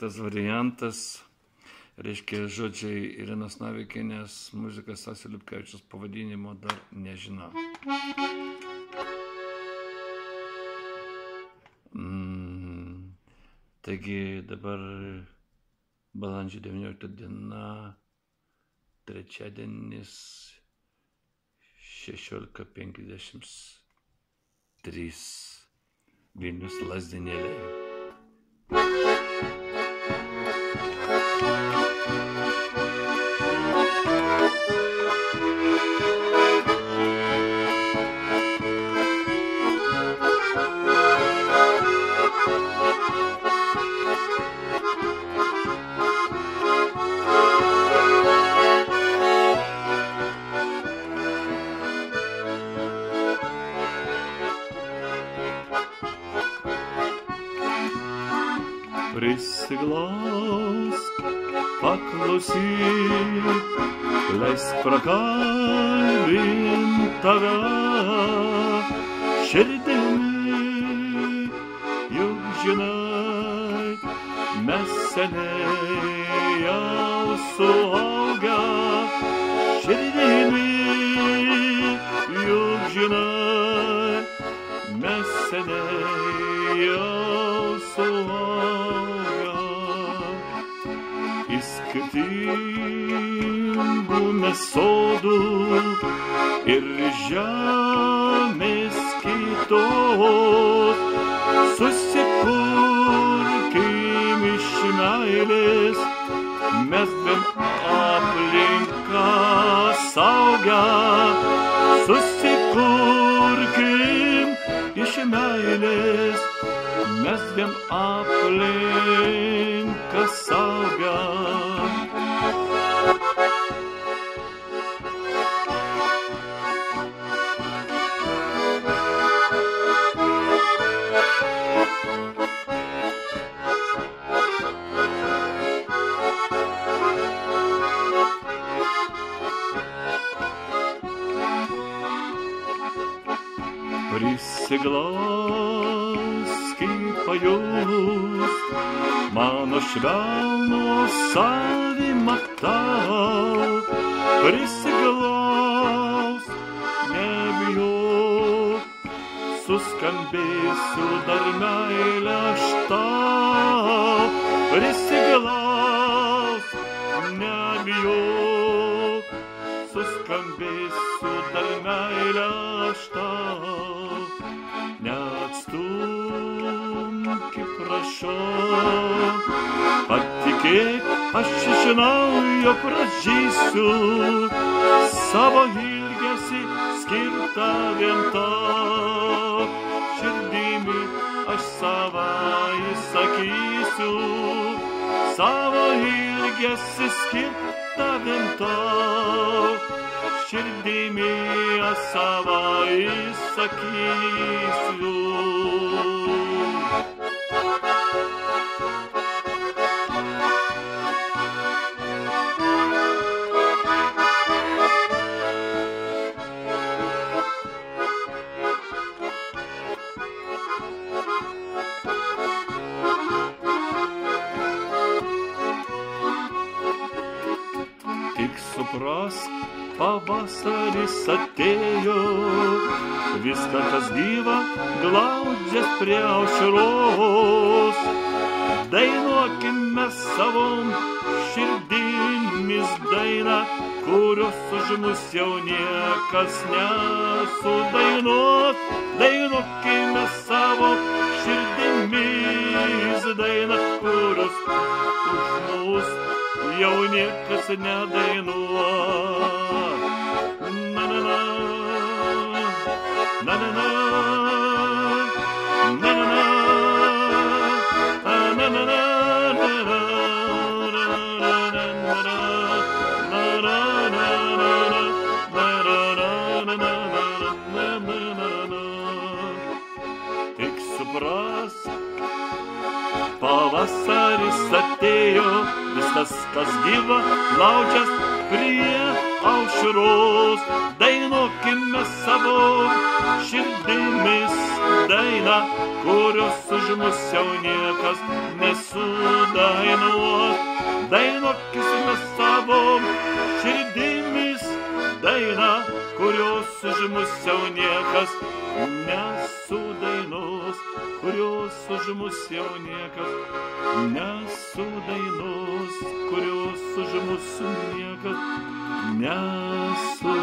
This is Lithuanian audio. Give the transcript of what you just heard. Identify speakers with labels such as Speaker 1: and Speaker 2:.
Speaker 1: pasirinktas variantas, reiškia žodžiai Irinos Navikienės, muzika Stasio Liupkevičiaus, pavadinimo dar nežinau. Taigi dabar balandžio 19 diena, trečiadienis, 16:53, Vilnius Lazdynėliai.
Speaker 2: Prisiglausk, paklausyk, leisk prakalbint tave širdimi, juk žinai, mes seniai jau suaugę širdimi, juk žinai, mes seniai jau suaugę. Skirtingų mes sodų ir žemės kitos, susikurkim iš meilės, mes bent aplinką saugę, susikurkim iš meilės, mes bent aplinką saugę. Prisiglausk į pajus, mano švelnus savimatau, prisiglausk, nebijok, suskambėsiu dar meilę aš tau, prisiglausk, nebijok, suskambėsiu dar meilę aš tau. Neatstumk, prašau, patikėk, aš iš naujo prašysiu savo ilgesį skirtą vien tau. Širdimi aš savą įsakysiu savo ilgesį skirtą vien tau. Širdimi aš savą įsakysiu. Tik suprask, pavasaris atėjo, viską kas gyva glaudžias prie aušros. Dainuokime savom širdimis dainą, kurios už mus jau niekas nesudainuos. Dainuokime savo širdimis dainą, kurios už mus jau niekas nedainuos. Na na na, na na na, na na na, na na na, tik suprask, pavasaris atėjo, viskas kas gyva glaudžias prie aušros. Dainuokime savo širdimis dainą, kurios už mus jau niekas nesudainuos. dainuokime savo širdimis dainą, kurios už mus jau niekas nesudainuos, kurios už mus jau niekas nesudainuos, kurios už mus niekas nesudainuos.